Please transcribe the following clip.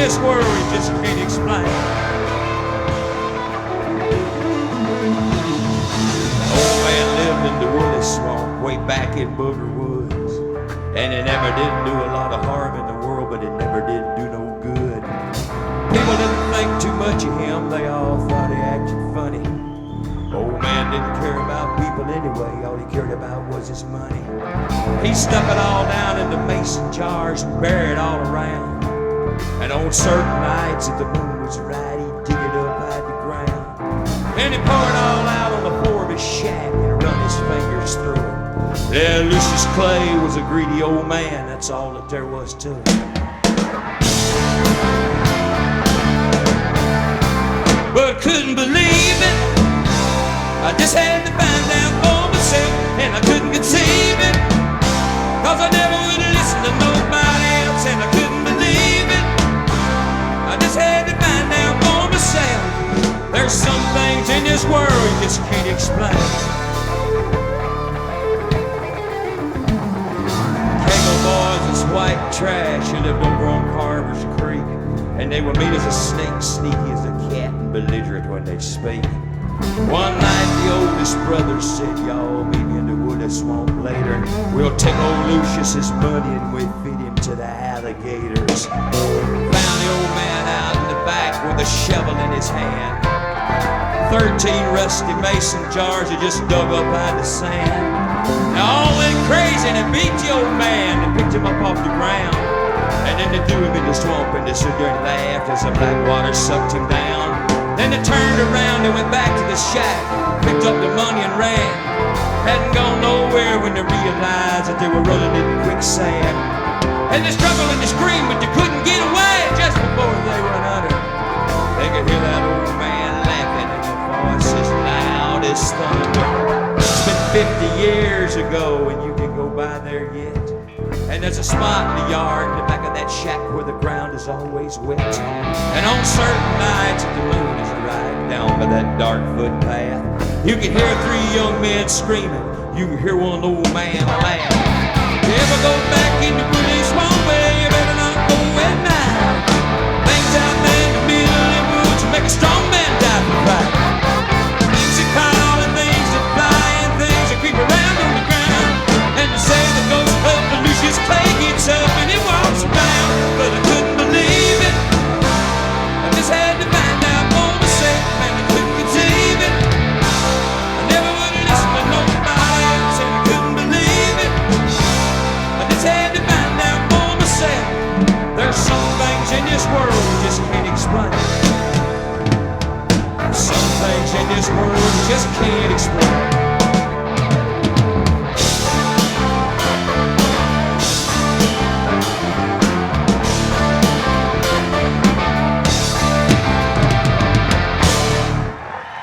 this world you just can't explain. An old man lived in the Wooley swamp way back in Booger Woods, and it never did do a lot of harm in the world, but it never did do no good. People didn't think too much of him, they all thought he acted funny. Old man didn't care about people anyway, all he cared about was his money. He stuck it all down into mason jars and buried it all around. And on certain nights, if the moon was right, he'd dig it up out of the ground. And he poured it all out on the floor of his shack and run his fingers through it. Yeah, Lucius Clay was a greedy old man, that's all that there was to it. But I couldn't believe it. I just had to find out for myself, and I couldn't conceive it, 'cause I never would listen to nobody else, and I couldn't believe it. I just had to find out for myself. There's some things in this world you just can't explain. Kegel boys is white trash who lived over on Carver's Creek, and they were mean as a snake, sneaky as a cat, and belligerent when they speak. One night the oldest brother said, y'all meet me in the Wooley swamp later. We'll take old Lucius's money and we'll feed him to the alligators. Found the old man out in the back with a shovel in his hand. 13 rusty mason jars he just dug up out of the sand. They all went crazy and they beat the old man and picked him up off the ground. And then they threw him in the swamp and they stood there and laughed as the black water sucked him down. Then they turned around and went back to the shack, picked up the money and ran. Hadn't gone nowhere when they realized that they were running in quicksand. And they struggled and they screamed, but they couldn't get away just before they went under. They could hear that old man laughing and the voice as loud as thunder. It's been 50 years ago and you can go by there yet. And there's a spot in the yard in the back of that shack where the ground is always wet. And on certain nights if the moon is right down by that dark footpath, you can hear 3 young men screaming. You can hear one old man laugh. You ever go back in the Wooley swamp? Well, you better not go at night. Things out there in the middle of the woods make a strong man die for pride. Things that crawl and things that fly and things that creep around on the ground. And they say the ghost of Lucius Clay gets up and he walks around. But I couldn't believe it. I just had to find out for myself, and I couldn't conceive it. I never would listen to nobody else, and I couldn't believe it. I just had to find out for myself. There's some things in this world you just can't explain. Some things in this world you just can't explain.